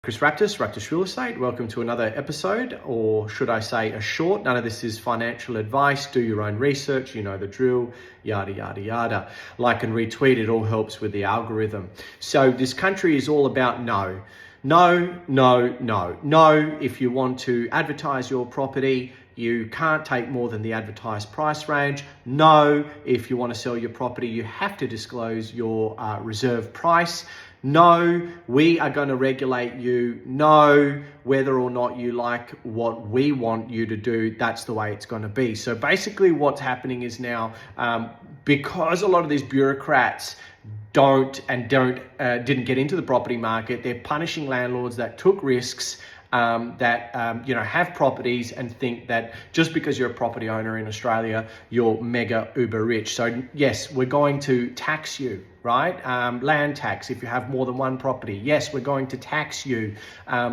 Chris Raptis Real Estate. Welcome to another episode, or should I say a short. None of this is financial advice. Do your own research. You know the drill, yada, yada, yada. Like and retweet. It all helps with the algorithm. So this country is all about no. No, no, no. No, if you want to advertise your property, you can't take more than the advertised price range. No, if you want to sell your property, you have to disclose your reserve price. No, we are going to regulate you. No, whether or not you like what we want you to do, that's the way it's going to be. So basically what's happening is now, because a lot of these bureaucrats didn't get into the property market, they're punishing landlords that took risks, have properties and think that just because you're a property owner in Australia, you're mega uber rich. So yes, we're going to tax you, right? Land tax if you have more than one property. Yes, we're going to tax you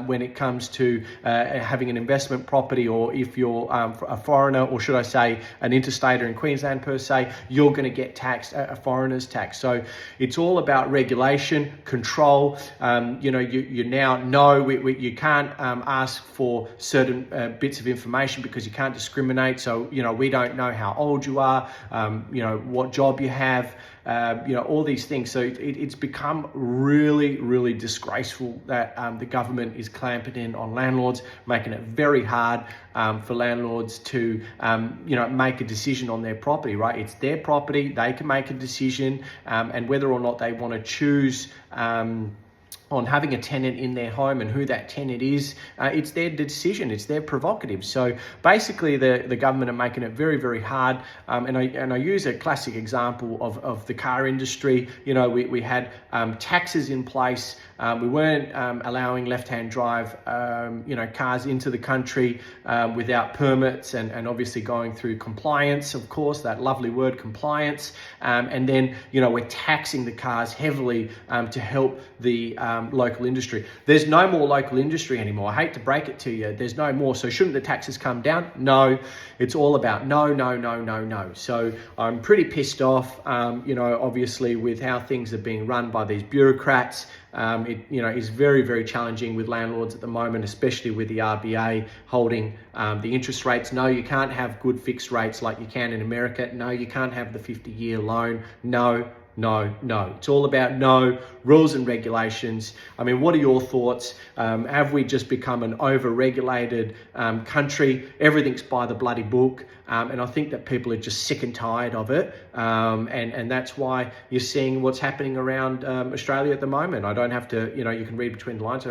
when it comes to having an investment property, or if you're a foreigner, or should I say an interstater in Queensland per se, you're going to get taxed a foreigner's tax. So it's all about regulation, control. You now know you can't ask for certain bits of information because you can't discriminate. So, we don't know how old you are, what job you have, all these things. So it's become really, really disgraceful that the government is clamping in on landlords, making it very hard for landlords to, make a decision on their property, right? It's their property. They can make a decision, and whether or not they want to choose on having a tenant in their home and who that tenant is, it's their decision, it's their prerogative. So basically the government are making it very, very hard. And I use a classic example of the car industry. We had taxes in place. We weren't allowing left-hand drive, cars into the country without permits, and obviously going through compliance, of course, that lovely word compliance. And then, we're taxing the cars heavily to help the local industry. There's no more local industry anymore. I hate to break it to you. There's no more. So shouldn't the taxes come down? No, it's all about no, no, no, no, no. So I'm pretty pissed off, obviously with how things are being run by these bureaucrats. It is very, very challenging with landlords at the moment, especially with the RBA holding the interest rates. No, you can't have good fixed rates like you can in America. No, you can't have the 50-year loan. No, no, no. It's all about no, rules and regulations. I mean, what are your thoughts? Have we just become an over-regulated country? Everything's by the bloody book. And I think that people are just sick and tired of it. And that's why you're seeing what's happening around Australia at the moment. I don't have to, you can read between the lines. I don't